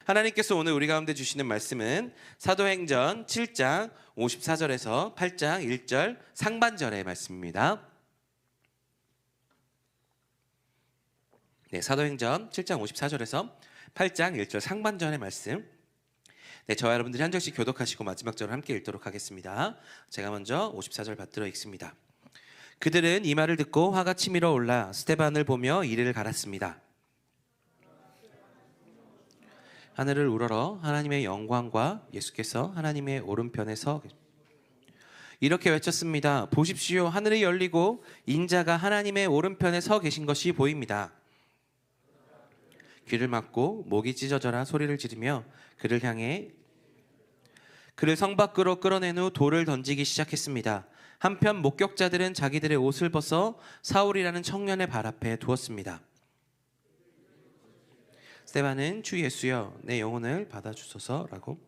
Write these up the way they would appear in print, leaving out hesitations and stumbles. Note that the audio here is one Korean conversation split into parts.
하나님께서 오늘 우리 가운데 주시는 말씀은 사도행전 7장 54절에서 8장 1절 상반절의 말씀입니다. 네, 사도행전 7장 54절에서 8장 1절 상반절의 말씀. 네, 저와 여러분들이 한 절씩 교독하시고 마지막 절을 함께 읽도록 하겠습니다. 제가 먼저 54절 받들어 읽습니다. 그들은 이 말을 듣고 화가 치밀어 올라 스데반을 보며 이를 갈았습니다. 하늘을 우러러 하나님의 영광과 예수께서 하나님의 오른편에 서 이렇게 외쳤습니다. 보십시오, 하늘이 열리고 인자가 하나님의 오른편에 서 계신 것이 보입니다. 귀를 막고 목이 찢어져라 소리를 지르며 그를 향해 그를 성 밖으로 끌어낸 후 돌을 던지기 시작했습니다. 한편 목격자들은 자기들의 옷을 벗어 사울이라는 청년의 발 앞에 두었습니다. 스데반은 주 예수여 내 영혼을 받아주소서라고.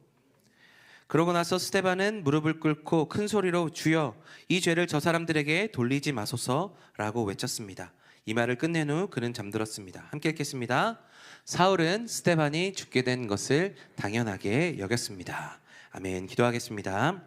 그러고 나서 스데반은 무릎을 꿇고 큰 소리로 주여 이 죄를 저 사람들에게 돌리지 마소서라고 외쳤습니다. 이 말을 끝낸 후 그는 잠들었습니다. 함께 읽겠습니다. 사울은 스데반이 죽게 된 것을 당연하게 여겼습니다. 아멘. 기도하겠습니다.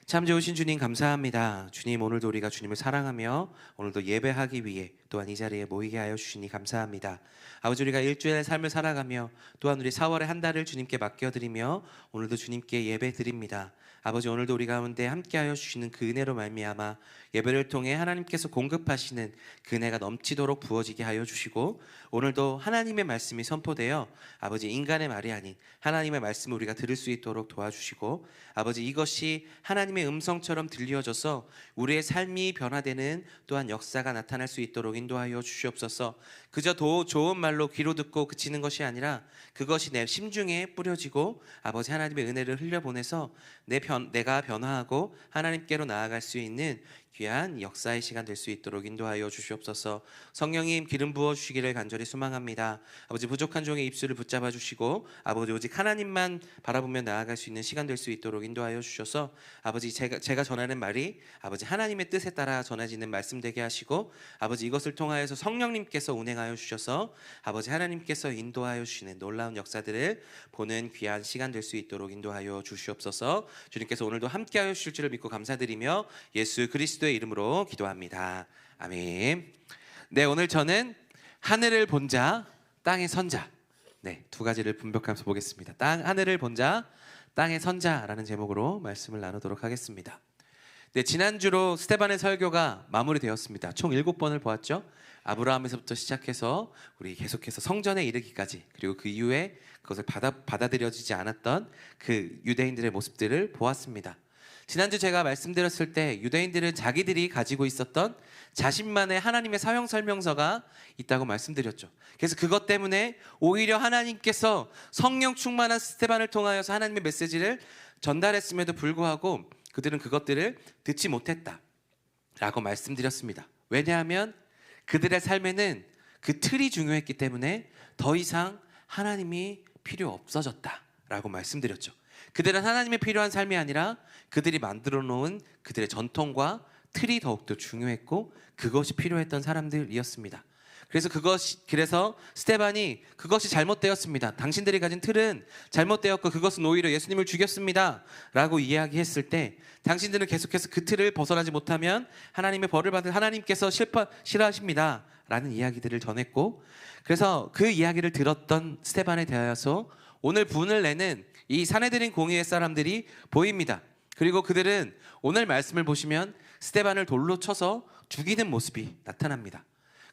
참 좋으신 주님 감사합니다. 주님, 오늘도 우리가 주님을 사랑하며 오늘도 예배하기 위해 또한 이 자리에 모이게 하여 주시니 감사합니다. 아버지, 우리가 일주일의 삶을 살아가며 또한 우리 4월의 한 달을 주님께 맡겨드리며 오늘도 주님께 예배드립니다. 아버지, 오늘도 우리 가운데 함께하여 주시는 그 은혜로 말미암아 예배를 통해 하나님께서 공급하시는 그 은혜가 넘치도록 부어지게 하여 주시고 오늘도 하나님의 말씀이 선포되어 아버지 인간의 말이 아닌 하나님의 말씀을 우리가 들을 수 있도록 도와주시고 아버지 이것이 하나님의 음성처럼 들려져서 우리의 삶이 변화되는 또한 역사가 나타날 수 있도록 인도하여 주시옵소서. 그저 좋은 말로 귀로 듣고 그치는 것이 아니라 그것이 내 심중에 뿌려지고 아버지 하나님의 은혜를 흘려보내서 내가 변화하고 하나님께로 나아갈 수 있는 귀한 역사의 시간 될 수 있도록 인도하여 주시옵소서. 성령님 기름 부어 주시기를 간절히 소망합니다. 아버지 부족한 종의 입술을 붙잡아 주시고 아버지 오직 하나님만 바라보며 나아갈 수 있는 시간 될 수 있도록 인도하여 주셔서 아버지 제가 전하는 말이 아버지 하나님의 뜻에 따라 전해지는 말씀 되게 하시고 아버지 이것을 통하여서 성령님께서 운행하여 주셔서 아버지 하나님께서 인도하여 주시는 놀라운 역사들을 보는 귀한 시간 될 수 있도록 인도하여 주시옵소서. 주님께서 오늘도 함께하여 주실 줄을 믿고 감사드리며 예수 그리스도의 이름으로 기도합니다. 아멘. 네, 오늘 저는 하늘을 본 자, 땅의 선자, 네, 두 가지를 분별하면서 보겠습니다. 하늘을 본 자, 땅의 선자라는 제목으로 말씀을 나누도록 하겠습니다. 네, 지난주로 스데반의 설교가 마무리되었습니다. 총 7번을 보았죠. 아브라함에서부터 시작해서 우리 계속해서 성전에 이르기까지, 그리고 그 이후에 그것을 받아들여지지 않았던 그 유대인들의 모습들을 보았습니다. 지난주 제가 말씀드렸을 때 유대인들은 자기들이 가지고 있었던 자신만의 하나님의 사형 설명서가 있다고 말씀드렸죠. 그래서 그것 때문에 오히려 하나님께서 성령 충만한 스데반을 통하여서 하나님의 메시지를 전달했음에도 불구하고 그들은 그것들을 듣지 못했다라고 말씀드렸습니다. 왜냐하면 그들의 삶에는 그 틀이 중요했기 때문에 더 이상 하나님이 필요 없어졌다라고 말씀드렸죠. 그들은 하나님의 필요한 삶이 아니라 그들이 만들어 놓은 그들의 전통과 틀이 더욱더 중요했고 그것이 필요했던 사람들이었습니다. 그래서 스데반이 그것이 잘못되었습니다. 당신들이 가진 틀은 잘못되었고 그것은 오히려 예수님을 죽였습니다 라고 이야기했을 때 당신들은 계속해서 그 틀을 벗어나지 못하면 하나님의 벌을 받은 하나님께서 싫어하십니다 라는 이야기들을 전했고, 그래서 그 이야기를 들었던 스데반에 대하여서 오늘 분을 내는 이 산헤드린 공의회 사람들이 보입니다. 그리고 그들은 오늘 말씀을 보시면 스데반을 돌로 쳐서 죽이는 모습이 나타납니다.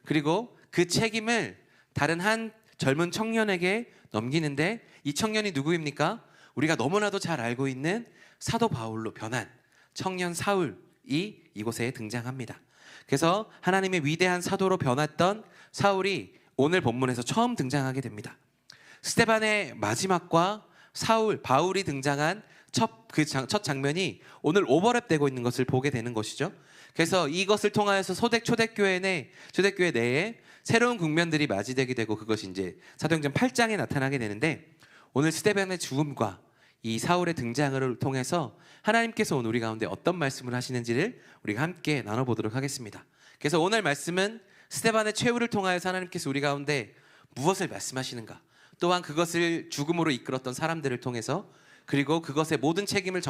그리고 그 책임을 다른 한 젊은 청년에게 넘기는데 이 청년이 누구입니까? 우리가 너무나도 잘 알고 있는 사도 바울로 변한 청년 사울이 이곳에 등장합니다. 그래서 하나님의 위대한 사도로 변했던 사울이 오늘 본문에서 처음 등장하게 됩니다. 스데반의 마지막과 바울이 등장한 첫 장면이 오늘 오버랩되고 있는 것을 보게 되는 것이죠. 그래서 이것을 통하여서 초대교회 내에 새로운 국면들이 맞이되게 되고 그것이 이제 사도행전 8장에 나타나게 되는데, 오늘 스데반의 죽음과 이 사울의 등장을 통해서 하나님께서 오늘 우리 가운데 어떤 말씀을 하시는지를 우리가 함께 나눠보도록 하겠습니다. 그래서 오늘 말씀은 스데반의 최후를 통하여서 하나님께서 우리 가운데 무엇을 말씀하시는가, 또한 그것을 죽음으로 이끌었던 사람들을 통해서, 그리고 그것의 모든 책임을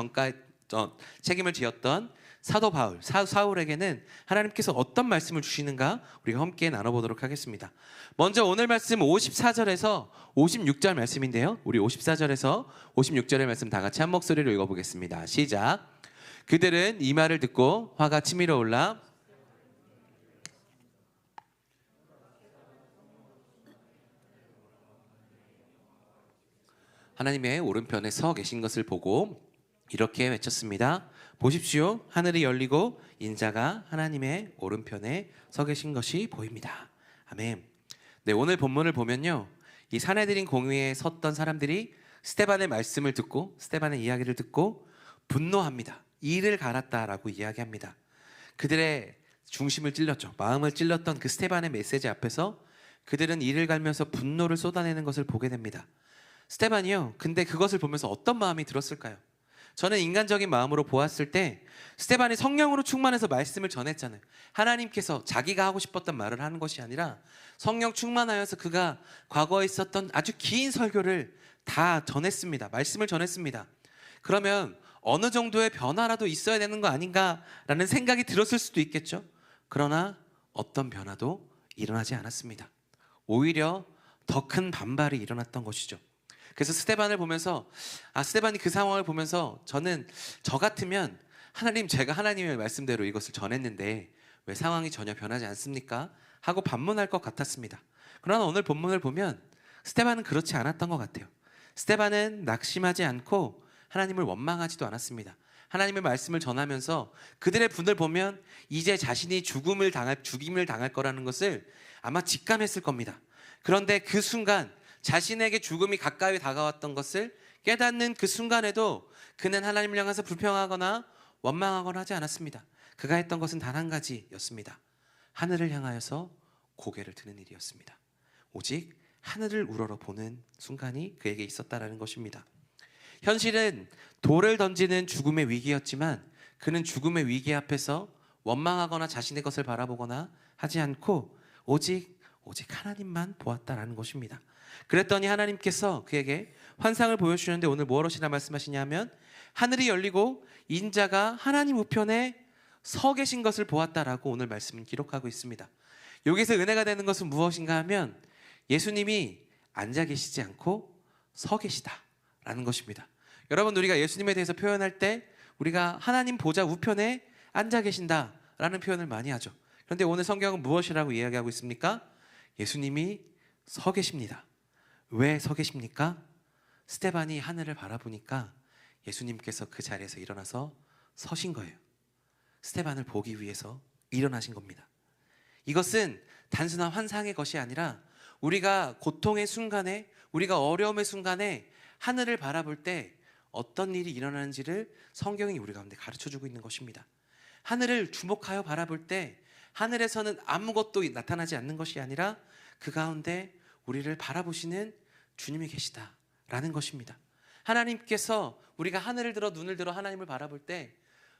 책임을 지었던 사도 바울, 사울에게는 하나님께서 어떤 말씀을 주시는가 우리가 함께 나눠보도록 하겠습니다. 먼저 오늘 말씀 54절에서 56절 말씀인데요, 우리 54절에서 56절의 말씀 다 같이 한 목소리로 읽어보겠습니다. 시작. 그들은 이 말을 듣고 화가 치밀어 올라 하나님의 오른편에 서 계신 것을 보고 이렇게 외쳤습니다. 보십시오, 하늘이 열리고 인자가 하나님의 오른편에 서 계신 것이 보입니다. 아멘. 네, 오늘 본문을 보면요, 이 산헤드린 공회에 섰던 사람들이 스데반의 말씀을 듣고, 스데반의 이야기를 듣고 분노합니다. 이를 갈았다라고 이야기합니다. 그들의 중심을 찔렀죠. 마음을 찔렀던 그 스데반의 메시지 앞에서 그들은 이를 갈면서 분노를 쏟아내는 것을 보게 됩니다. 스데반이요, 근데 그것을 보면서 어떤 마음이 들었을까요? 저는 인간적인 마음으로 보았을 때 스데반이 성령으로 충만해서 말씀을 전했잖아요. 하나님께서 자기가 하고 싶었던 말을 하는 것이 아니라 성령 충만하여서 그가 과거에 있었던 아주 긴 설교를 다 전했습니다. 말씀을 전했습니다. 그러면 어느 정도의 변화라도 있어야 되는 거 아닌가라는 생각이 들었을 수도 있겠죠. 그러나 어떤 변화도 일어나지 않았습니다. 오히려 더 큰 반발이 일어났던 것이죠. 그래서 스데반을 보면서, 스데반이 그 상황을 보면서 저는 저 같으면 하나님, 제가 하나님의 말씀대로 이것을 전했는데 왜 상황이 전혀 변하지 않습니까? 하고 반문할 것 같았습니다. 그러나 오늘 본문을 보면 스데반은 그렇지 않았던 것 같아요. 스데반은 낙심하지 않고 하나님을 원망하지도 않았습니다. 하나님의 말씀을 전하면서 그들의 분을 보면 이제 자신이 죽임을 당할 거라는 것을 아마 직감했을 겁니다. 그런데 그 순간 자신에게 죽음이 가까이 다가왔던 것을 깨닫는 그 순간에도 그는 하나님을 향해서 불평하거나 원망하거나 하지 않았습니다. 그가 했던 것은 단 한 가지였습니다. 하늘을 향하여서 고개를 드는 일이었습니다. 오직 하늘을 우러러보는 순간이 그에게 있었다라는 것입니다. 현실은 돌을 던지는 죽음의 위기였지만 그는 죽음의 위기 앞에서 원망하거나 자신의 것을 바라보거나 하지 않고 오직 하나님만 보았다라는 것입니다. 그랬더니 하나님께서 그에게 환상을 보여주시는데 오늘 무엇이라 말씀하시냐면 하늘이 열리고 인자가 하나님 우편에 서 계신 것을 보았다라고 오늘 말씀은 기록하고 있습니다. 여기서 은혜가 되는 것은 무엇인가 하면 예수님이 앉아 계시지 않고 서 계시다라는 것입니다. 여러분, 우리가 예수님에 대해서 표현할 때 우리가 하나님 보좌 우편에 앉아 계신다라는 표현을 많이 하죠. 그런데 오늘 성경은 무엇이라고 이야기하고 있습니까? 예수님이 서 계십니다. 왜 서 계십니까? 스데반이 하늘을 바라보니까 예수님께서 그 자리에서 일어나서 서신 거예요. 스데반을 보기 위해서 일어나신 겁니다. 이것은 단순한 환상의 것이 아니라 우리가 고통의 순간에, 우리가 어려움의 순간에 하늘을 바라볼 때 어떤 일이 일어나는지를 성경이 우리 가운데 가르쳐주고 있는 것입니다. 하늘을 주목하여 바라볼 때 하늘에서는 아무것도 나타나지 않는 것이 아니라 그 가운데 우리를 바라보시는 주님이 계시다라는 것입니다. 하나님께서 우리가 하늘을 들어 눈을 들어 하나님을 바라볼 때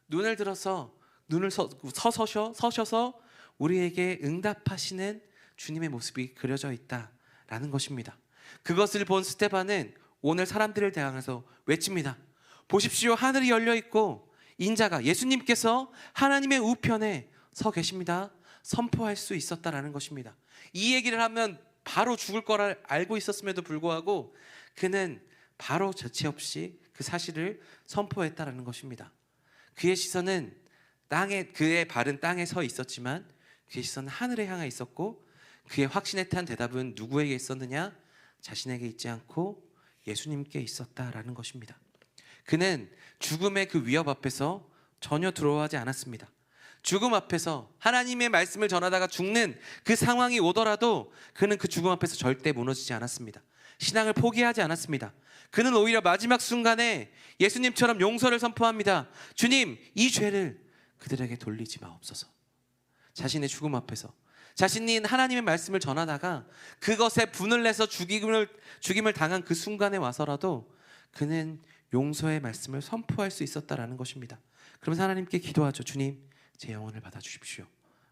눈을 들어서 서셔서 우리에게 응답하시는 주님의 모습이 그려져 있다라는 것입니다. 그것을 본 스데반은 오늘 사람들을 대항해서 외칩니다. 보십시오, 하늘이 열려 있고 인자가, 예수님께서 하나님의 우편에 서 계십니다. 선포할 수 있었다라는 것입니다. 이 얘기를 하면 바로 죽을 거를 알고 있었음에도 불구하고 그는 바로 저치 없이 그 사실을 선포했다라는 것입니다. 그의 시선은 그의 발은 땅에 서 있었지만 그의 시선은 하늘에 향해 있었고 그의 확신에 탄 대답은 누구에게 있었느냐? 자신에게 있지 않고 예수님께 있었다라는 것입니다. 그는 죽음의 그 위협 앞에서 전혀 두려워하지 않았습니다. 죽음 앞에서 하나님의 말씀을 전하다가 죽는 그 상황이 오더라도 그는 그 죽음 앞에서 절대 무너지지 않았습니다. 신앙을 포기하지 않았습니다. 그는 오히려 마지막 순간에 예수님처럼 용서를 선포합니다. 주님, 이 죄를 그들에게 돌리지 마옵소서. 자신의 죽음 앞에서 자신이 하나님의 말씀을 전하다가 그것에 분을 내서 죽임을 당한 그 순간에 와서라도 그는 용서의 말씀을 선포할 수 있었다라는 것입니다. 그러면서 하나님께 기도하죠. 주님, 제 영혼을 받아주십시오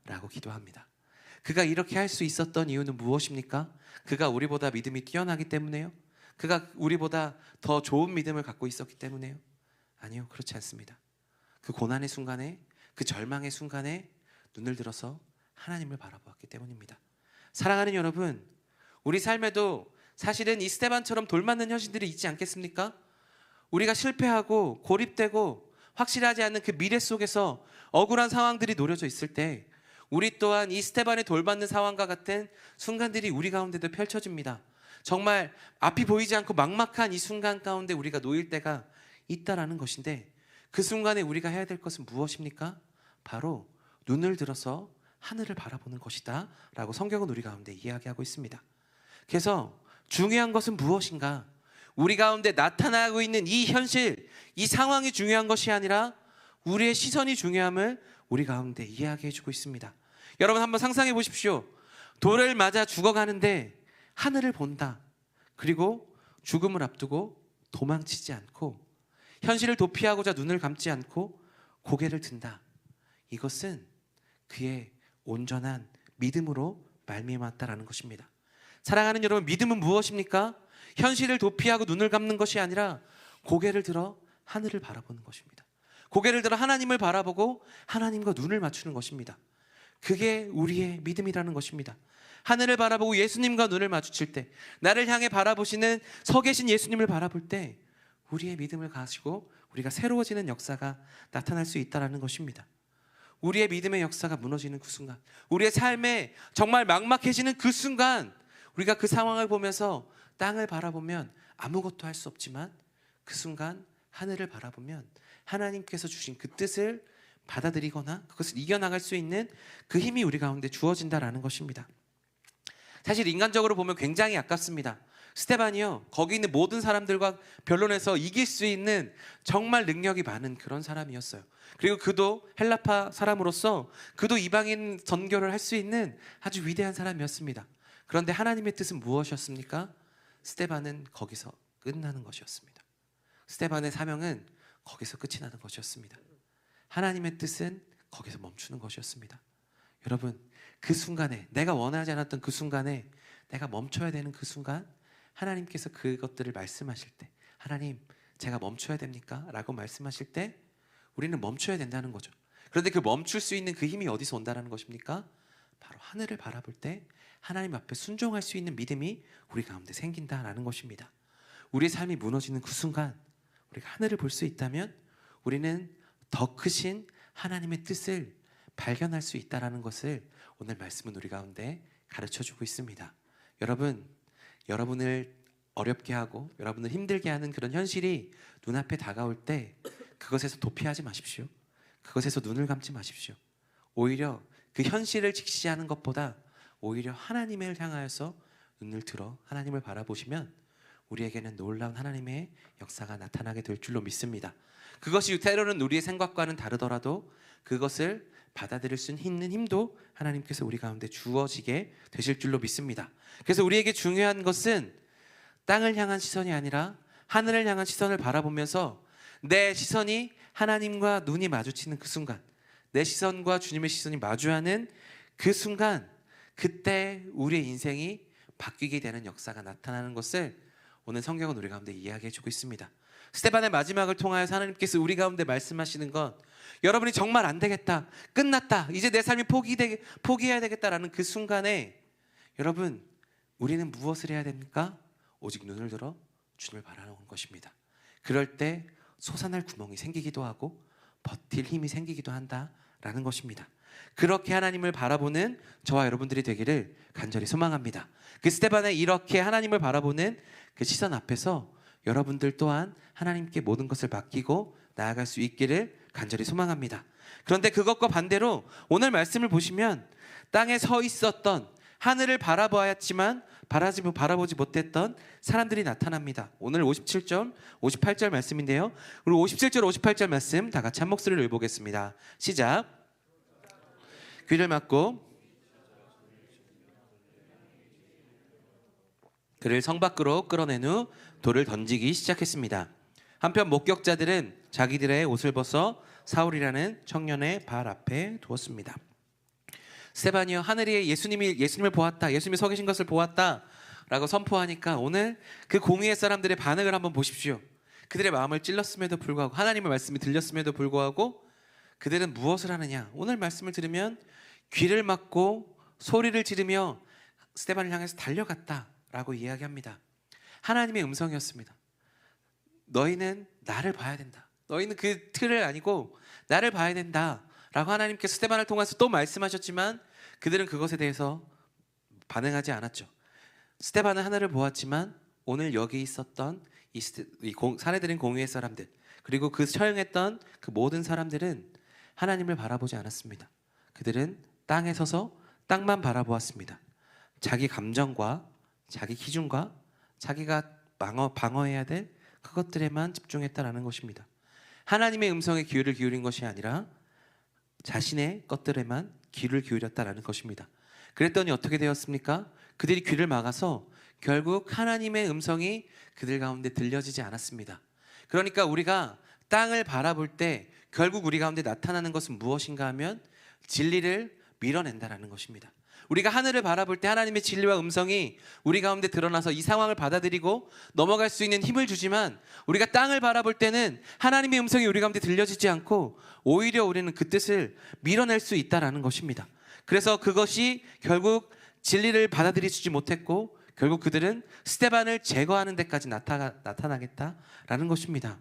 라고 기도합니다. 그가 이렇게 할 수 있었던 이유는 무엇입니까? 그가 우리보다 믿음이 뛰어나기 때문에요? 그가 우리보다 더 좋은 믿음을 갖고 있었기 때문에요? 아니요, 그렇지 않습니다. 그 고난의 순간에, 그 절망의 순간에 눈을 들어서 하나님을 바라보았기 때문입니다. 사랑하는 여러분, 우리 삶에도 사실은 이 스데반처럼 돌맞는 현실들이 있지 않겠습니까? 우리가 실패하고 고립되고 확실하지 않는 그 미래 속에서 억울한 상황들이 노려져 있을 때 우리 또한 이 스데반의 돌맞는 상황과 같은 순간들이 우리 가운데도 펼쳐집니다. 정말 앞이 보이지 않고 막막한 이 순간 가운데 우리가 놓일 때가 있다라는 것인데, 그 순간에 우리가 해야 될 것은 무엇입니까? 바로 눈을 들어서 하늘을 바라보는 것이다 라고 성경은 우리 가운데 이야기하고 있습니다. 그래서 중요한 것은 무엇인가? 우리 가운데 나타나고 있는 이 현실, 이 상황이 중요한 것이 아니라 우리의 시선이 중요함을 우리 가운데 이야기해 주고 있습니다. 여러분 한번 상상해 보십시오. 돌을 맞아 죽어가는데 하늘을 본다. 그리고 죽음을 앞두고 도망치지 않고 현실을 도피하고자 눈을 감지 않고 고개를 든다. 이것은 그의 온전한 믿음으로 말미암았다라는 것입니다. 사랑하는 여러분, 믿음은 무엇입니까? 현실을 도피하고 눈을 감는 것이 아니라 고개를 들어 하늘을 바라보는 것입니다. 고개를 들어 하나님을 바라보고 하나님과 눈을 맞추는 것입니다. 그게 우리의 믿음이라는 것입니다. 하늘을 바라보고 예수님과 눈을 마주칠 때, 나를 향해 바라보시는 서 계신 예수님을 바라볼 때 우리의 믿음을 가지고 우리가 새로워지는 역사가 나타날 수 있다는 것입니다. 우리의 믿음의 역사가 무너지는 그 순간, 우리의 삶에 정말 막막해지는 그 순간, 우리가 그 상황을 보면서 땅을 바라보면 아무것도 할 수 없지만 그 순간 하늘을 바라보면 하나님께서 주신 그 뜻을 받아들이거나 그것을 이겨나갈 수 있는 그 힘이 우리 가운데 주어진다라는 것입니다. 사실 인간적으로 보면 굉장히 아깝습니다. 스데반이요, 거기 있는 모든 사람들과 변론해서 이길 수 있는 정말 능력이 많은 그런 사람이었어요. 그리고 그도 헬라파 사람으로서 그도 이방인 선교를 할 수 있는 아주 위대한 사람이었습니다. 그런데 하나님의 뜻은 무엇이었습니까? 스데반은 거기서 끝나는 것이었습니다. 스데반의 사명은 거기서 끝이 나는 것이었습니다. 하나님의 뜻은 거기서 멈추는 것이었습니다. 여러분, 그 순간에, 내가 원하지 않았던 그 순간에, 내가 멈춰야 되는 그 순간, 하나님께서 그것들을 말씀하실 때, 하나님, 제가 멈춰야 됩니까? 라고 말씀하실 때 우리는 멈춰야 된다는 거죠. 그런데 그 멈출 수 있는 그 힘이 어디서 온다는 것입니까? 바로 하늘을 바라볼 때 하나님 앞에 순종할 수 있는 믿음이 우리 가운데 생긴다라는 것입니다. 우리의 삶이 무너지는 그 순간 우리가 하늘을 볼 수 있다면 우리는 더 크신 하나님의 뜻을 발견할 수 있다는 것을 오늘 말씀은 우리 가운데 가르쳐주고 있습니다. 여러분, 여러분을 어렵게 하고 여러분을 힘들게 하는 그런 현실이 눈앞에 다가올 때 그것에서 도피하지 마십시오. 그것에서 눈을 감지 마십시오. 오히려 그 현실을 직시하는 것보다 오히려 하나님을 향하여서 눈을 들어 하나님을 바라보시면 우리에게는 놀라운 하나님의 역사가 나타나게 될 줄로 믿습니다. 그것이 때로는 우리의 생각과는 다르더라도 그것을 받아들일 수 있는 힘도 하나님께서 우리 가운데 주어지게 되실 줄로 믿습니다. 그래서 우리에게 중요한 것은 땅을 향한 시선이 아니라 하늘을 향한 시선을 바라보면서 내 시선이 하나님과 눈이 마주치는 그 순간, 내 시선과 주님의 시선이 마주하는 그 순간, 그때 우리의 인생이 바뀌게 되는 역사가 나타나는 것을 오늘 성경은 우리 가운데 이야기해주고 있습니다. 스데반의 마지막을 통하여서 하나님께서 우리 가운데 말씀하시는 건, 여러분이 정말 안 되겠다, 끝났다, 이제 내 삶이 포기해야 되겠다라는 그 순간에 여러분, 우리는 무엇을 해야 됩니까? 오직 눈을 들어 주님을 바라보는 것입니다. 그럴 때 솟아날 구멍이 생기기도 하고 버틸 힘이 생기기도 한다라는 것입니다. 그렇게 하나님을 바라보는 저와 여러분들이 되기를 간절히 소망합니다. 그 스데반의 이렇게 하나님을 바라보는 그 시선 앞에서 여러분들 또한 하나님께 모든 것을 맡기고 나아갈 수 있기를 간절히 소망합니다. 그런데 그것과 반대로 오늘 말씀을 보시면 땅에 서 있었던, 하늘을 바라보았지만 바라보지 못했던 사람들이 나타납니다. 오늘 57절, 58절 말씀인데요. 그리고 57절, 58절 말씀 다 같이 한 목소리로 읽어보겠습니다. 시작. 귀를 막고 그를 성 밖으로 끌어낸 후 돌을 던지기 시작했습니다. 한편 목격자들은 자기들의 옷을 벗어 사울이라는 청년의 발 앞에 두었습니다. 스데반이요 하늘이 예수님을 보았다, 예수님이 서 계신 것을 보았다라고 선포하니까 오늘 그 공의의 사람들의 반응을 한번 보십시오. 그들의 마음을 찔렀음에도 불구하고, 하나님의 말씀이 들렸음에도 불구하고 그들은 무엇을 하느냐? 오늘 말씀을 들으면 귀를 막고 소리를 지르며 스데반을 향해서 달려갔다라고 이야기합니다. 하나님의 음성이었습니다. 너희는 나를 봐야 된다. 너희는 그 틀을 아니고 나를 봐야 된다 라고 하나님께서 스데반을 통해서 또 말씀하셨지만 그들은 그것에 대해서 반응하지 않았죠. 스데반은 하늘을 보았지만 오늘 여기 있었던 사내들인 공의의 사람들, 그리고 그 처형했던 그 모든 사람들은 하나님을 바라보지 않았습니다. 그들은 땅에 서서 땅만 바라보았습니다. 자기 감정과 자기 기준과 자기가 방어해야 될 그것들에만 집중했다라는 것입니다. 하나님의 음성에 귀를 기울인 것이 아니라 자신의 것들에만 귀를 기울였다라는 것입니다. 그랬더니 어떻게 되었습니까? 그들이 귀를 막아서 결국 하나님의 음성이 그들 가운데 들려지지 않았습니다. 그러니까 우리가 땅을 바라볼 때 결국 우리 가운데 나타나는 것은 무엇인가 하면 진리를 밀어낸다라는 것입니다. 우리가 하늘을 바라볼 때 하나님의 진리와 음성이 우리 가운데 드러나서 이 상황을 받아들이고 넘어갈 수 있는 힘을 주지만, 우리가 땅을 바라볼 때는 하나님의 음성이 우리 가운데 들려지지 않고 오히려 우리는 그 뜻을 밀어낼 수 있다라는 것입니다. 그래서 그것이 결국 진리를 받아들이지 못했고 결국 그들은 스데반을 제거하는 데까지 나타나겠다라는 것입니다.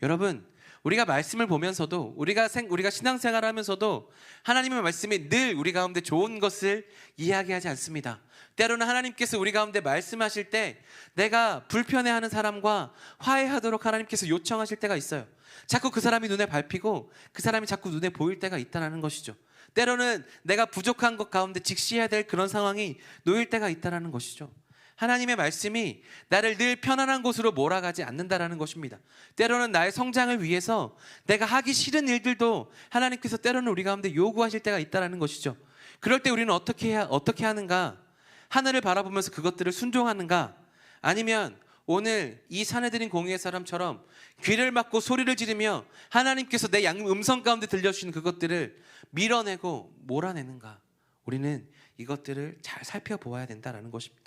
여러분, 우리가 말씀을 보면서도 우리가 신앙생활을 하면서도 하나님의 말씀이 늘 우리 가운데 좋은 것을 이야기하지 않습니다. 때로는 하나님께서 우리 가운데 말씀하실 때 내가 불편해하는 사람과 화해하도록 하나님께서 요청하실 때가 있어요. 자꾸 그 사람이 눈에 밟히고 그 사람이 자꾸 눈에 보일 때가 있다는 것이죠. 때로는 내가 부족한 것 가운데 직시해야 될 그런 상황이 놓일 때가 있다는 것이죠. 하나님의 말씀이 나를 늘 편안한 곳으로 몰아가지 않는다라는 것입니다. 때로는 나의 성장을 위해서 내가 하기 싫은 일들도 하나님께서 때로는 우리 가운데 요구하실 때가 있다라는 것이죠. 그럴 때 우리는 어떻게 하는가? 하늘을 바라보면서 그것들을 순종하는가? 아니면 오늘 이 사내들인 공의의 사람처럼 귀를 막고 소리를 지르며 하나님께서 내 음성 가운데 들려주시는 그것들을 밀어내고 몰아내는가? 우리는 이것들을 잘 살펴보아야 된다는 것입니다.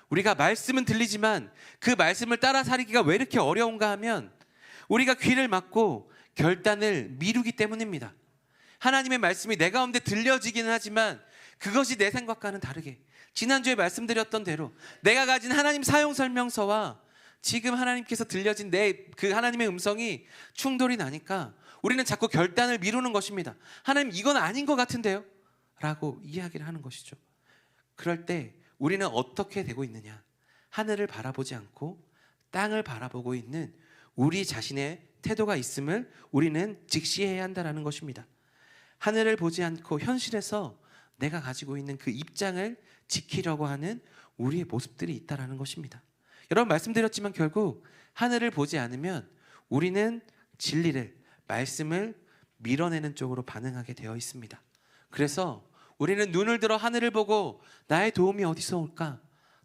우리가 말씀은 들리지만 그 말씀을 따라 살기가 왜 이렇게 어려운가 하면 우리가 귀를 막고 결단을 미루기 때문입니다. 하나님의 말씀이 내 가운데 들려지기는 하지만 그것이 내 생각과는 다르게, 지난주에 말씀드렸던 대로 내가 가진 하나님 사용 설명서와 지금 하나님께서 들려진 그 하나님의 음성이 충돌이 나니까 우리는 자꾸 결단을 미루는 것입니다. 하나님, 이건 아닌 것 같은데요? 라고 이야기를 하는 것이죠. 그럴 때 우리는 어떻게 되고 있느냐? 하늘을 바라보지 않고 땅을 바라보고 있는 우리 자신의 태도가 있음을 우리는 직시해야 한다는 것입니다. 하늘을 보지 않고 현실에서 내가 가지고 있는 그 입장을 지키려고 하는 우리의 모습들이 있다는 것입니다. 여러분, 말씀드렸지만 결국 하늘을 보지 않으면 우리는 진리를, 말씀을 밀어내는 쪽으로 반응하게 되어 있습니다. 그래서 우리는 눈을 들어 하늘을 보고 나의 도움이 어디서 올까?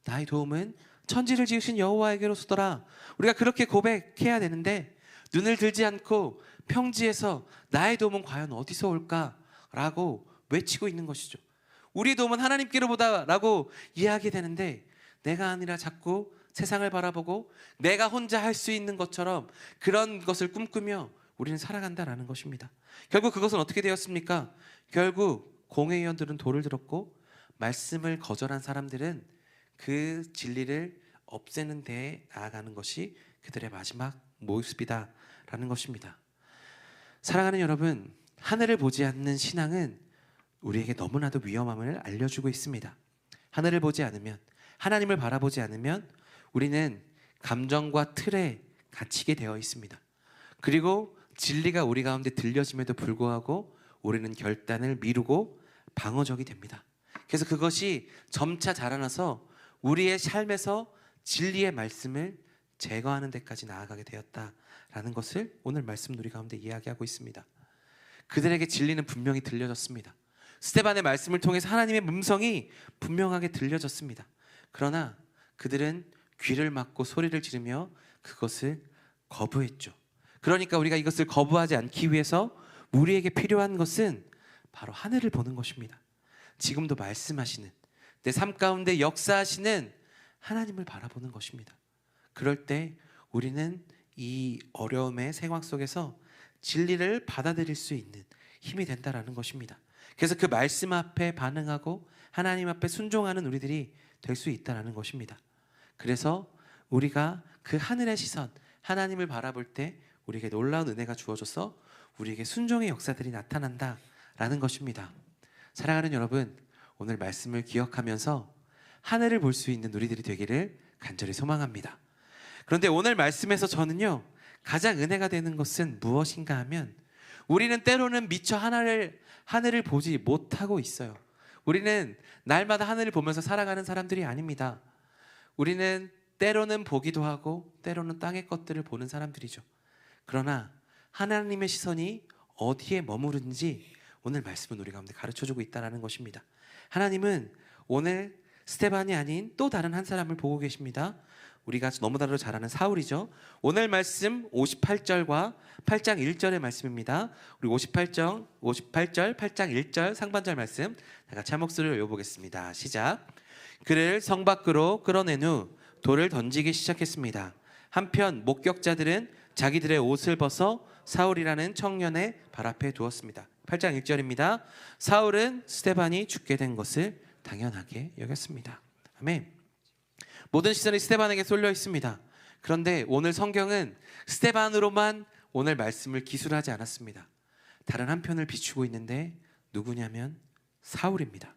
나의 도움은 천지를 지으신 여호와에게로서더라. 우리가 그렇게 고백해야 되는데 눈을 들지 않고 평지에서 나의 도움은 과연 어디서 올까? 라고 외치고 있는 것이죠. 우리의 도움은 하나님께로보다 라고 이야기되는데 내가 아니라 자꾸 세상을 바라보고 내가 혼자 할 수 있는 것처럼 그런 것을 꿈꾸며 우리는 살아간다라는 것입니다. 결국 그것은 어떻게 되었습니까? 결국 공회의원들은 돌을 들었고 말씀을 거절한 사람들은 그 진리를 없애는 데에 나아가는 것이 그들의 마지막 모습이다라는 것입니다. 사랑하는 여러분, 하늘을 보지 않는 신앙은 우리에게 너무나도 위험함을 알려주고 있습니다. 하늘을 보지 않으면, 하나님을 바라보지 않으면 우리는 감정과 틀에 갇히게 되어 있습니다. 그리고 진리가 우리 가운데 들려짐에도 불구하고 우리는 결단을 미루고 방어적이 됩니다. 그래서 그것이 점차 자라나서 우리의 삶에서 진리의 말씀을 제거하는 데까지 나아가게 되었다라는 것을 오늘 말씀 우리 가운데 이야기하고 있습니다. 그들에게 진리는 분명히 들려졌습니다. 스데반의 말씀을 통해서 하나님의 음성이 분명하게 들려졌습니다. 그러나 그들은 귀를 막고 소리를 지르며 그것을 거부했죠. 그러니까 우리가 이것을 거부하지 않기 위해서 우리에게 필요한 것은 바로 하늘을 보는 것입니다. 지금도 말씀하시는, 내 삶 가운데 역사하시는 하나님을 바라보는 것입니다. 그럴 때 우리는 이 어려움의 생활 속에서 진리를 받아들일 수 있는 힘이 된다라는 것입니다. 그래서 그 말씀 앞에 반응하고 하나님 앞에 순종하는 우리들이 될 수 있다라는 것입니다. 그래서 우리가 그 하늘의 시선, 하나님을 바라볼 때 우리에게 놀라운 은혜가 주어져서 우리에게 순종의 역사들이 나타난다라는 것입니다. 사랑하는 여러분, 오늘 말씀을 기억하면서 하늘을 볼 수 있는 우리들이 되기를 간절히 소망합니다. 그런데 오늘 말씀에서 저는요, 가장 은혜가 되는 것은 무엇인가 하면, 우리는 때로는 미처 하늘을 보지 못하고 있어요. 우리는 날마다 하늘을 보면서 살아가는 사람들이 아닙니다. 우리는 때로는 보기도 하고 때로는 땅의 것들을 보는 사람들이죠. 그러나 하나님의 시선이 어디에 머무르는지 오늘 말씀은 우리 가운데 가르쳐주고 있다는 것입니다. 하나님은 오늘 스데반이 아닌 또 다른 한 사람을 보고 계십니다. 우리가 너무나도 잘 아는 사울이죠. 오늘 말씀 58절과 8장 1절의 말씀입니다. 우리 58절 8장 1절 상반절 말씀 다 같이 한 목소리로 읽어보겠습니다. 시작. 그를 성 밖으로 끌어낸 후 돌을 던지기 시작했습니다. 한편 목격자들은 자기들의 옷을 벗어 사울이라는 청년의 발 앞에 두었습니다. 8장 1절입니다. 사울은 스데반이 죽게 된 것을 당연하게 여겼습니다. 아멘. 모든 시선이 스데반에게 쏠려 있습니다. 그런데 오늘 성경은 스데반으로만 오늘 말씀을 기술하지 않았습니다. 다른 한편을 비추고 있는데 누구냐면 사울입니다.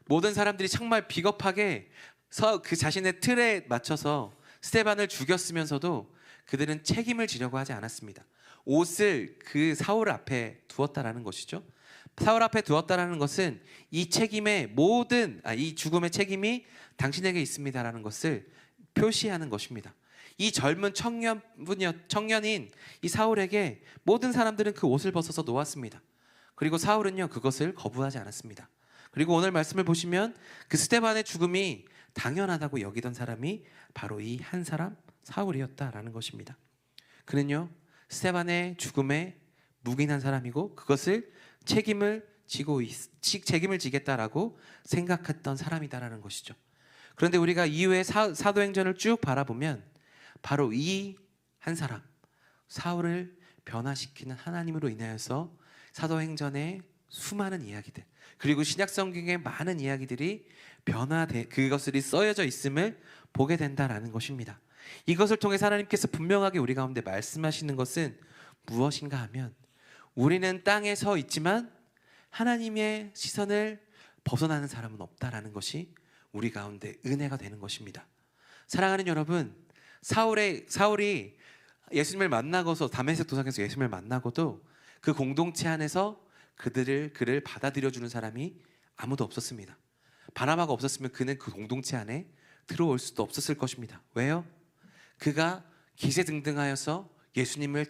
모든 사람들이 정말 비겁하게 그 자신의 틀에 맞춰서 스데반을 죽였으면서도 그들은 책임을 지려고 하지 않았습니다. 옷을 그 사울 앞에 두었다라는 것이죠. 사울 앞에 두었다라는 것은 이 죽음의 책임이 당신에게 있습니다라는 것을 표시하는 것입니다. 이 젊은 청년인 이 사울에게 모든 사람들은 그 옷을 벗어서 놓았습니다. 그리고 사울은요, 그것을 거부하지 않았습니다. 그리고 오늘 말씀을 보시면 그 스데반의 죽음이 당연하다고 여기던 사람이 바로 이 한 사람 사울이었다라는 것입니다. 그는요, 스데반의 죽음에 묵인한 사람이고 그것을 책임을 지겠다라고 생각했던 사람이다라는 것이죠. 그런데 우리가 이후에 사도행전을 쭉 바라보면 바로 이 한 사람 사울을 변화시키는 하나님으로 인하여서 사도행전의 수많은 이야기들, 그리고 신약성경의 많은 이야기들이 그것들이 써여져 있음을 보게 된다라는 것입니다. 이것을 통해서 하나님께서 분명하게 우리 가운데 말씀하시는 것은 무엇인가 하면, 우리는 땅에 서 있지만 하나님의 시선을 벗어나는 사람은 없다라는 것이 우리 가운데 은혜가 되는 것입니다. 사랑하는 여러분, 사울이 예수님을 만나고서 다메섹 도상에서 예수님을 만나고도 그 공동체 안에서 그를 받아들여주는 사람이 아무도 없었습니다. 바나바가 없었으면 그는 그 공동체 안에 들어올 수도 없었을 것입니다. 왜요? 그가 기세등등하여서 예수님을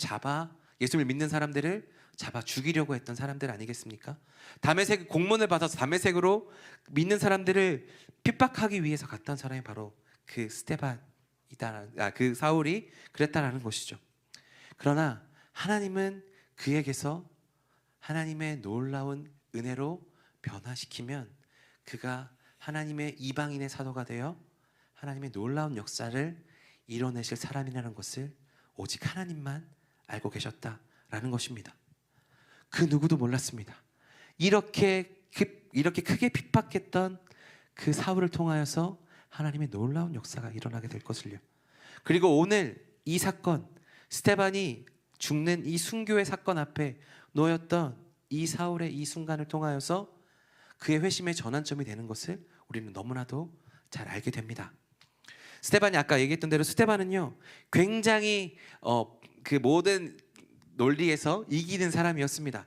믿는 사람들을 잡아 죽이려고 했던 사람들 아니겠습니까? 다메섹 공문을 받아서 다메섹으로 믿는 사람들을 핍박하기 위해서 갔던 사람이 바로 그 그 사울이 그랬다라는 것이죠. 그러나 하나님은 그에게서 하나님의 놀라운 은혜로 변화시키면 그가 하나님의 이방인의 사도가 되어 하나님의 놀라운 역사를 이뤄내실 사람이라는 것을 오직 하나님만 알고 계셨다라는 것입니다. 그 누구도 몰랐습니다. 이렇게 크게 핍박했던 그 사울을 통하여서 하나님의 놀라운 역사가 일어나게 될 것을요. 그리고 오늘 이 사건, 스데반이 죽는 이 순교의 사건 앞에 놓였던 이 사울의 이 순간을 통하여서 그의 회심의 전환점이 되는 것을 우리는 너무나도 잘 알게 됩니다. 스데반이 아까 얘기했던 대로 스데반은요, 굉장히 그 모든 논리에서 이기는 사람이었습니다.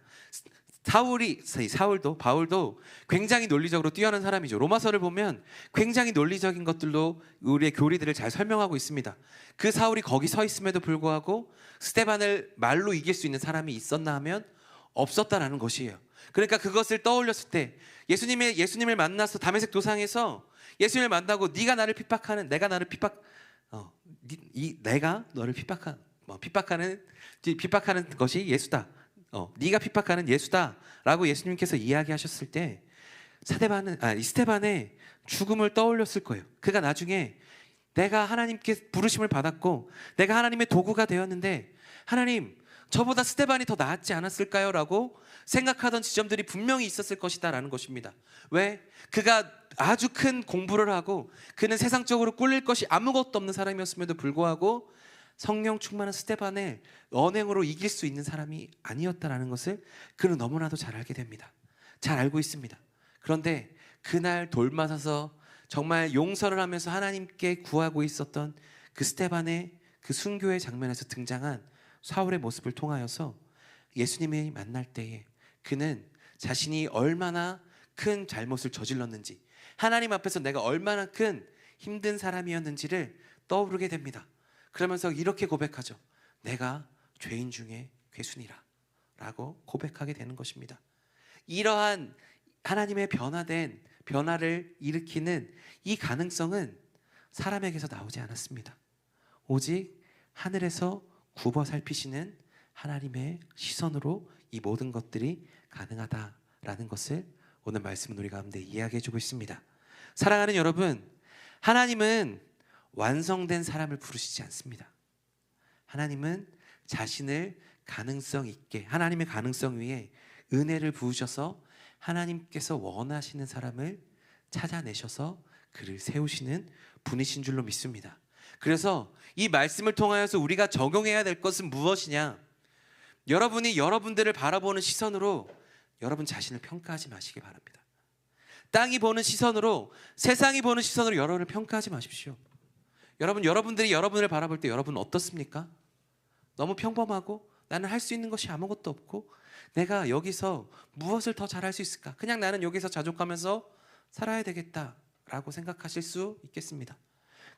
바울도 굉장히 논리적으로 뛰어난 사람이죠. 로마서를 보면 굉장히 논리적인 것들로 우리의 교리들을 잘 설명하고 있습니다. 그 사울이 거기 서 있음에도 불구하고 스데반을 말로 이길 수 있는 사람이 있었나 하면 없었다라는 것이에요. 그러니까 그것을 떠올렸을 때 예수님을 만나서 다메섹 도상에서 예수님을 만나고 내가 너를 핍박하는 것이 예수다. 네가 핍박하는 예수다라고 예수님께서 이야기하셨을 때 이 스데반의 죽음을 떠올렸을 거예요. 그가 나중에 내가 하나님께 부르심을 받았고 내가 하나님의 도구가 되었는데 하나님, 저보다 스데반이 더 나았지 않았을까요? 라고 생각하던 지점들이 분명히 있었을 것이다 라는 것입니다. 왜? 그가 아주 큰 공부를 하고 그는 세상적으로 꿀릴 것이 아무것도 없는 사람이었음에도 불구하고 성령 충만한 스데반의 언행으로 이길 수 있는 사람이 아니었다라는 것을 그는 너무나도 잘 알게 됩니다. 잘 알고 있습니다. 그런데 그날 돌맞아서 정말 용서를 하면서 하나님께 구하고 있었던 그 스데반의 그 순교의 장면에서 등장한 사울의 모습을 통하여서 예수님이 만날 때에 그는 자신이 얼마나 큰 잘못을 저질렀는지, 하나님 앞에서 내가 얼마나 큰 힘든 사람이었는지를 떠오르게 됩니다. 그러면서 이렇게 고백하죠. 내가 죄인 중에 괴순이라 라고 고백하게 되는 것입니다. 이러한 하나님의 변화를 일으키는 이 가능성은 사람에게서 나오지 않았습니다. 오직 하늘에서 굽어 살피시는 하나님의 시선으로 이 모든 것들이 가능하다라는 것을 오늘 말씀은 우리 가운데 이야기해주고 있습니다. 사랑하는 여러분, 하나님은 완성된 사람을 부르시지 않습니다. 하나님은 자신을 가능성 있게, 하나님의 가능성 위에 은혜를 부으셔서 하나님께서 원하시는 사람을 찾아내셔서 그를 세우시는 분이신 줄로 믿습니다. 그래서 이 말씀을 통하여서 우리가 적용해야 될 것은 무엇이냐? 여러분이 여러분들을 바라보는 시선으로 여러분 자신을 평가하지 마시기 바랍니다. 땅이 보는 시선으로, 세상이 보는 시선으로 여러분을 평가하지 마십시오. 여러분들이 여러분을 바라볼 때 여러분 어떻습니까? 너무 평범하고 나는 할 수 있는 것이 아무것도 없고 내가 여기서 무엇을 더 잘할 수 있을까? 그냥 나는 여기서 자족하면서 살아야 되겠다라고 생각하실 수 있겠습니다.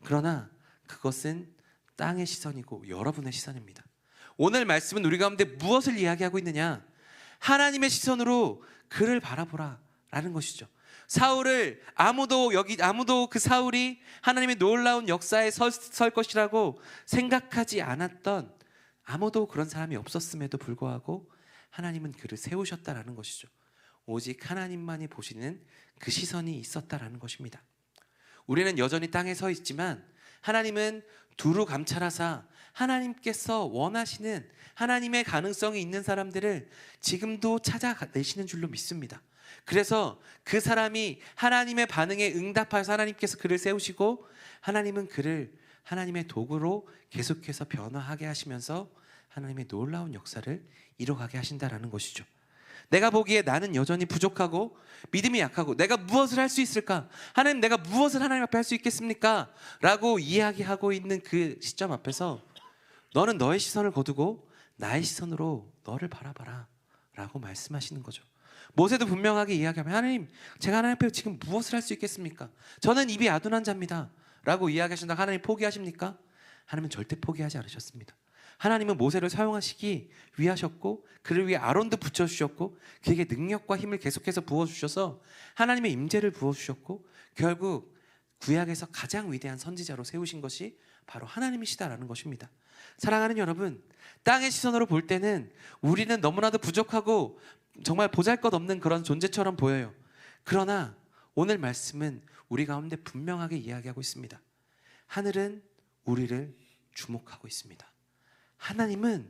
그러나 그것은 땅의 시선이고 여러분의 시선입니다. 오늘 말씀은 우리 가운데 무엇을 이야기하고 있느냐? 하나님의 시선으로 그를 바라보라 라는 것이죠. 사울을 아무도 그 사울이 하나님의 놀라운 역사에 설 것이라고 생각하지 않았던, 아무도 그런 사람이 없었음에도 불구하고 하나님은 그를 세우셨다라는 것이죠. 오직 하나님만이 보시는 그 시선이 있었다라는 것입니다. 우리는 여전히 땅에 서 있지만 하나님은 두루 감찰하사 하나님께서 원하시는 하나님의 가능성이 있는 사람들을 지금도 찾아내시는 줄로 믿습니다. 그래서 그 사람이 하나님의 반응에 응답하여서 하나님께서 그를 세우시고 하나님은 그를 하나님의 도구로 계속해서 변화하게 하시면서 하나님의 놀라운 역사를 이뤄가게 하신다라는 것이죠. 내가 보기에 나는 여전히 부족하고 믿음이 약하고 내가 무엇을 할 수 있을까? 하나님, 내가 무엇을 하나님 앞에 할 수 있겠습니까? 라고 이야기하고 있는 그 시점 앞에서 너는 너의 시선을 거두고 나의 시선으로 너를 바라봐라 라고 말씀하시는 거죠. 모세도 분명하게 이야기하면 하나님, 제가 하나님 앞에 지금 무엇을 할 수 있겠습니까? 저는 입이 아둔한 자입니다 라고 이야기하신다고 하나님 포기하십니까? 하나님은 절대 포기하지 않으셨습니다. 하나님은 모세를 사용하시기 위하셨고 그를 위해 아론도 붙여주셨고 그에게 능력과 힘을 계속해서 부어주셔서 하나님의 임재를 부어주셨고 결국 구약에서 가장 위대한 선지자로 세우신 것이 바로 하나님이시다라는 것입니다. 사랑하는 여러분, 땅의 시선으로 볼 때는 우리는 너무나도 부족하고 정말 보잘것없는 그런 존재처럼 보여요. 그러나 오늘 말씀은 우리 가운데 분명하게 이야기하고 있습니다. 하늘은 우리를 주목하고 있습니다. 하나님은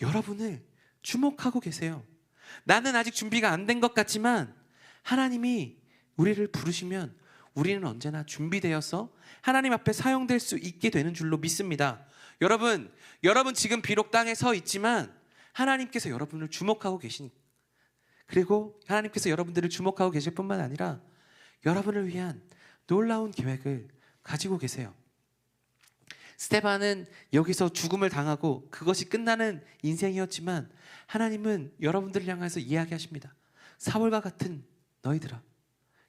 여러분을 주목하고 계세요. 나는 아직 준비가 안 된 것 같지만 하나님이 우리를 부르시면 우리는 언제나 준비되어서 하나님 앞에 사용될 수 있게 되는 줄로 믿습니다. 여러분 지금 비록 땅에 서 있지만 하나님께서 여러분을 주목하고 계시니, 그리고 하나님께서 여러분들을 주목하고 계실 뿐만 아니라 여러분을 위한 놀라운 계획을 가지고 계세요. 스데반은 여기서 죽음을 당하고 그것이 끝나는 인생이었지만 하나님은 여러분들을 향해서 이야기하십니다. 사울과 같은 너희들아,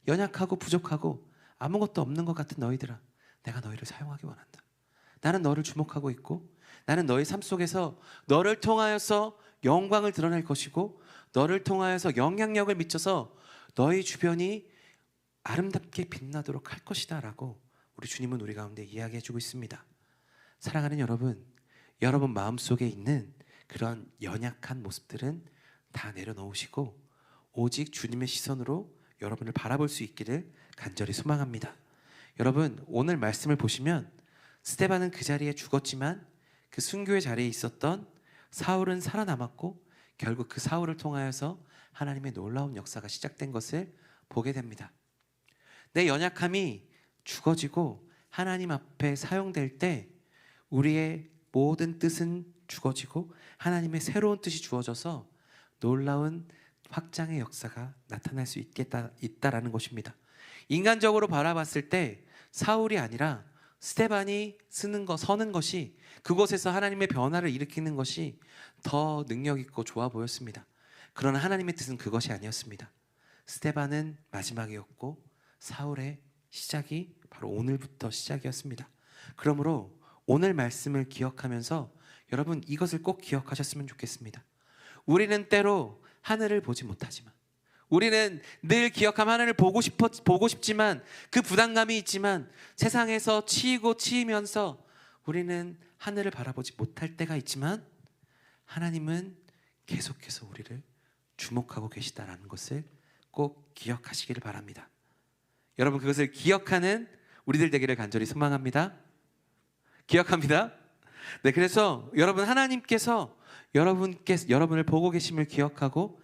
연약하고 부족하고 아무것도 없는 것 같은 너희들아, 내가 너희를 사용하기 원한다. 나는 너를 주목하고 있고 나는 너의 삶 속에서 너를 통하여서 영광을 드러낼 것이고 너를 통하여서 영향력을 미쳐서 너희 주변이 아름답게 빛나도록 할 것이다 라고 우리 주님은 우리 가운데 이야기해주고 있습니다. 사랑하는 여러분, 여러분 마음속에 있는 그런 연약한 모습들은 다 내려놓으시고 오직 주님의 시선으로 여러분을 바라볼 수 있기를 간절히 소망합니다. 여러분, 오늘 말씀을 보시면 스데반은 그 자리에 죽었지만 그 순교의 자리에 있었던 사울은 살아남았고 결국 그 사울을 통하여서 하나님의 놀라운 역사가 시작된 것을 보게 됩니다. 내 연약함이 죽어지고 하나님 앞에 사용될 때 우리의 모든 뜻은 죽어지고 하나님의 새로운 뜻이 주어져서 놀라운 확장의 역사가 나타날 수 있다라는 것입니다. 인간적으로 바라봤을 때 사울이 아니라 스데반이 서는 것이, 그곳에서 하나님의 변화를 일으키는 것이 더 능력 있고 좋아 보였습니다. 그러나 하나님의 뜻은 그것이 아니었습니다. 스데반은 마지막이었고 사울의 시작이 바로 오늘부터 시작이었습니다. 그러므로 오늘 말씀을 기억하면서 여러분 이것을 꼭 기억하셨으면 좋겠습니다. 우리는 때로 하늘을 보지 못하지만, 우리는 늘 기억하면 하늘을 보고 싶지만 그 부담감이 있지만 세상에서 치이면서 우리는 하늘을 바라보지 못할 때가 있지만 하나님은 계속해서 우리를 주목하고 계시다라는 것을 꼭 기억하시기를 바랍니다. 여러분, 그것을 기억하는 우리들 되기를 간절히 소망합니다. 기억합니다. 네, 그래서 여러분, 하나님께서 여러분을 보고 계심을 기억하고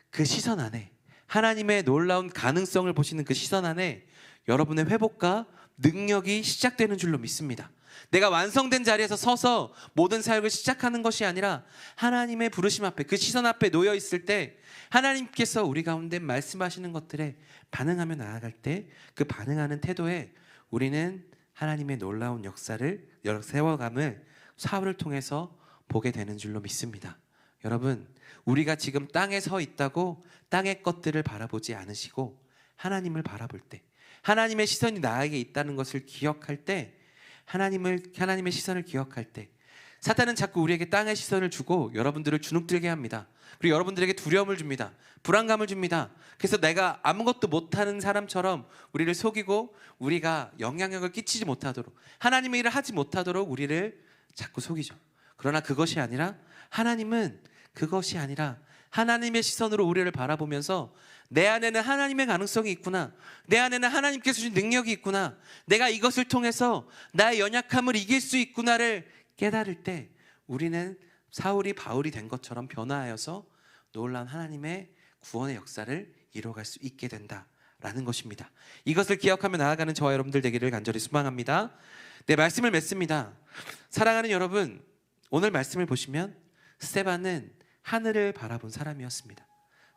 그 시선 안에, 하나님의 놀라운 가능성을 보시는 그 시선 안에 여러분의 회복과 능력이 시작되는 줄로 믿습니다. 내가 완성된 자리에서 서서 모든 사역을 시작하는 것이 아니라 하나님의 부르심 앞에, 그 시선 앞에 놓여 있을 때 하나님께서 우리 가운데 말씀하시는 것들에 반응하며 나아갈 때 그 반응하는 태도에 우리는 하나님의 놀라운 역사를, 세워감을 사울을 통해서 보게 되는 줄로 믿습니다. 여러분, 우리가 지금 땅에 서 있다고 땅의 것들을 바라보지 않으시고 하나님을 바라볼 때, 하나님의 시선이 나에게 있다는 것을 기억할 때, 하나님의 시선을 기억할 때 사탄은 자꾸 우리에게 땅의 시선을 주고 여러분들을 주눅들게 합니다. 그리고 여러분들에게 두려움을 줍니다. 불안감을 줍니다. 그래서 내가 아무것도 못하는 사람처럼 우리를 속이고 우리가 영향력을 끼치지 못하도록, 하나님의 일을 하지 못하도록 우리를 자꾸 속이죠. 그러나 그것이 아니라 하나님의 시선으로 우리를 바라보면서 내 안에는 하나님의 가능성이 있구나, 내 안에는 하나님께서 주신 능력이 있구나, 내가 이것을 통해서 나의 연약함을 이길 수 있구나를 깨달을 때 우리는 사울이 바울이 된 것처럼 변화하여서 놀라운 하나님의 구원의 역사를 이뤄갈 수 있게 된다라는 것입니다. 이것을 기억하며 나아가는 저와 여러분들 되기를 간절히 소망합니다. 네, 말씀을 맺습니다. 사랑하는 여러분, 오늘 말씀을 보시면 스데반은 하늘을 바라본 사람이었습니다.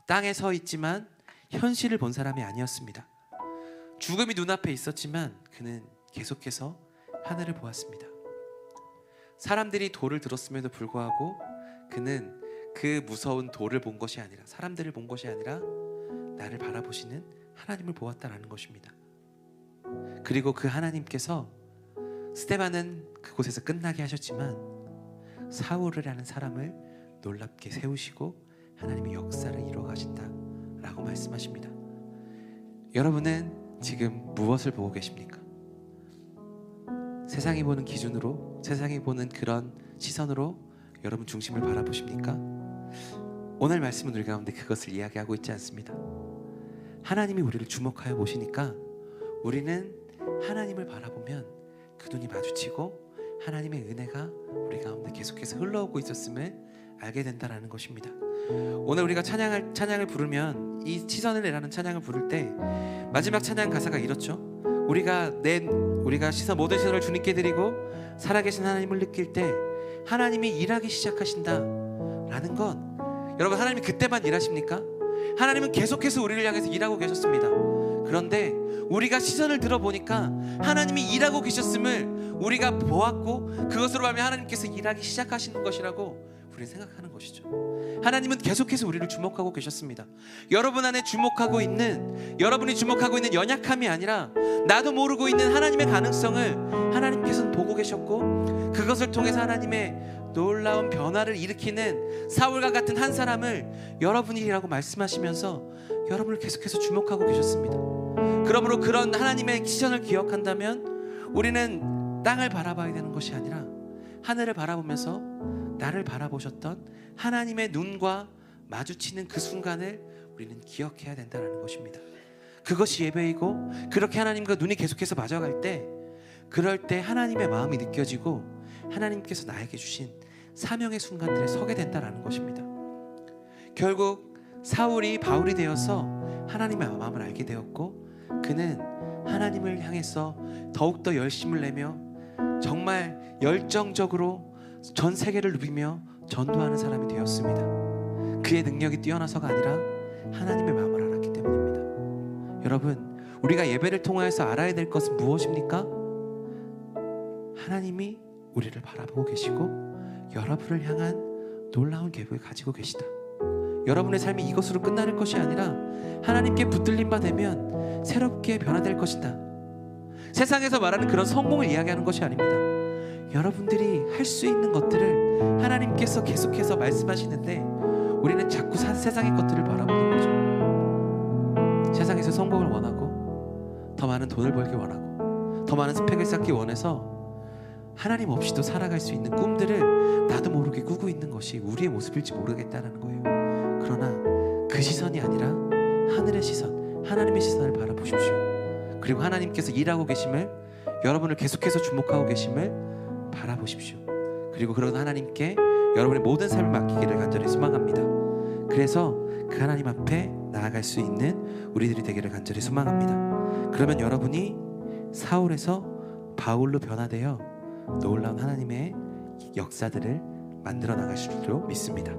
땅에 서 있지만 현실을 본 사람이 아니었습니다. 죽음이 눈앞에 있었지만 그는 계속해서 하늘을 보았습니다. 사람들이 돌을 들었음에도 불구하고 그는 그 무서운 돌을 본 것이 아니라, 사람들을 본 것이 아니라 나를 바라보시는 하나님을 보았다라는 것입니다. 그리고 그 하나님께서 스데반은 그곳에서 끝나게 하셨지만 사울이라는 사람을 놀랍게 세우시고 하나님의 역사를 이루어가신다라고 말씀하십니다. 여러분은 지금 무엇을 보고 계십니까? 세상이 보는 기준으로, 세상이 보는 그런 시선으로 여러분 중심을 바라보십니까? 오늘 말씀은 우리 가운데 그것을 이야기하고 있지 않습니다. 하나님이 우리를 주목하여 보시니까 우리는 하나님을 바라보면 그 눈이 마주치고 하나님의 은혜가 우리 가운데 계속해서 흘러오고 있었음을 알게 된다는 것입니다. 오늘 우리가 찬양을 부르면, 이 시선을 내라는 찬양을 부를 때 마지막 찬양 가사가 이렇죠. 우리가 모든 시선을 주님께 드리고 살아계신 하나님을 느낄 때 하나님이 일하기 시작하신다라는 것, 여러분, 하나님이 그때만 일하십니까? 하나님은 계속해서 우리를 향해서 일하고 계셨습니다. 그런데 우리가 시선을 들어보니까 하나님이 일하고 계셨음을 우리가 보았고 그것으로 하면 하나님께서 일하기 시작하시는 것이라고 우리는 생각하는 것이죠. 하나님은 계속해서 우리를 주목하고 계셨습니다. 여러분 안에 여러분이 주목하고 있는 연약함이 아니라 나도 모르고 있는 하나님의 가능성을 하나님께서는 보고 계셨고 그것을 통해서 하나님의 놀라운 변화를 일으키는 사울과 같은 한 사람을 여러분이라고 말씀하시면서 여러분을 계속해서 주목하고 계셨습니다. 그러므로 그런 하나님의 시선을 기억한다면 우리는 땅을 바라봐야 되는 것이 아니라 하늘을 바라보면서 나를 바라보셨던 하나님의 눈과 마주치는 그 순간을 우리는 기억해야 된다는 것입니다. 그것이 예배이고, 그렇게 하나님과 눈이 계속해서 맞아갈 때, 그럴 때 하나님의 마음이 느껴지고 하나님께서 나에게 주신 사명의 순간들에 서게 된다라는 것입니다. 결국 사울이 바울이 되어서 하나님의 마음을 알게 되었고, 그는 하나님을 향해서 더욱더 열심을 내며 정말 열정적으로 전 세계를 누비며 전도하는 사람이 되었습니다. 그의 능력이 뛰어나서가 아니라 하나님의 마음을 알았기 때문입니다. 여러분, 우리가 예배를 통하여서 알아야 될 것은 무엇입니까? 하나님이 우리를 바라보고 계시고 여러분을 향한 놀라운 계획을 가지고 계시다. 여러분의 삶이 이것으로 끝나는 것이 아니라 하나님께 붙들림 바 되면 새롭게 변화될 것이다. 세상에서 말하는 그런 성공을 이야기하는 것이 아닙니다. 여러분들이 할 수 있는 것들을 하나님께서 계속해서 말씀하시는데 우리는 자꾸 세상의 것들을 바라보는 거죠. 세상에서 성공을 원하고 더 많은 돈을 벌기 원하고 더 많은 스펙을 쌓기 원해서 하나님 없이도 살아갈 수 있는 꿈들을 나도 모르게 꾸고 있는 것이 우리의 모습일지 모르겠다는 거예요. 그러나 그 시선이 아니라 하늘의 시선, 하나님의 시선을 바라보십시오. 그리고 하나님께서 일하고 계심을, 여러분을 계속해서 주목하고 계심을 바라보십시오. 그리고 그런 하나님께 여러분의 모든 삶을 맡기기를 간절히 소망합니다. 그래서 그 하나님 앞에 나아갈 수 있는 우리들이 되기를 간절히 소망합니다. 그러면 여러분이 사울에서 바울로 변화되어 놀라운 하나님의 역사들을 만들어 나가실 줄로 믿습니다.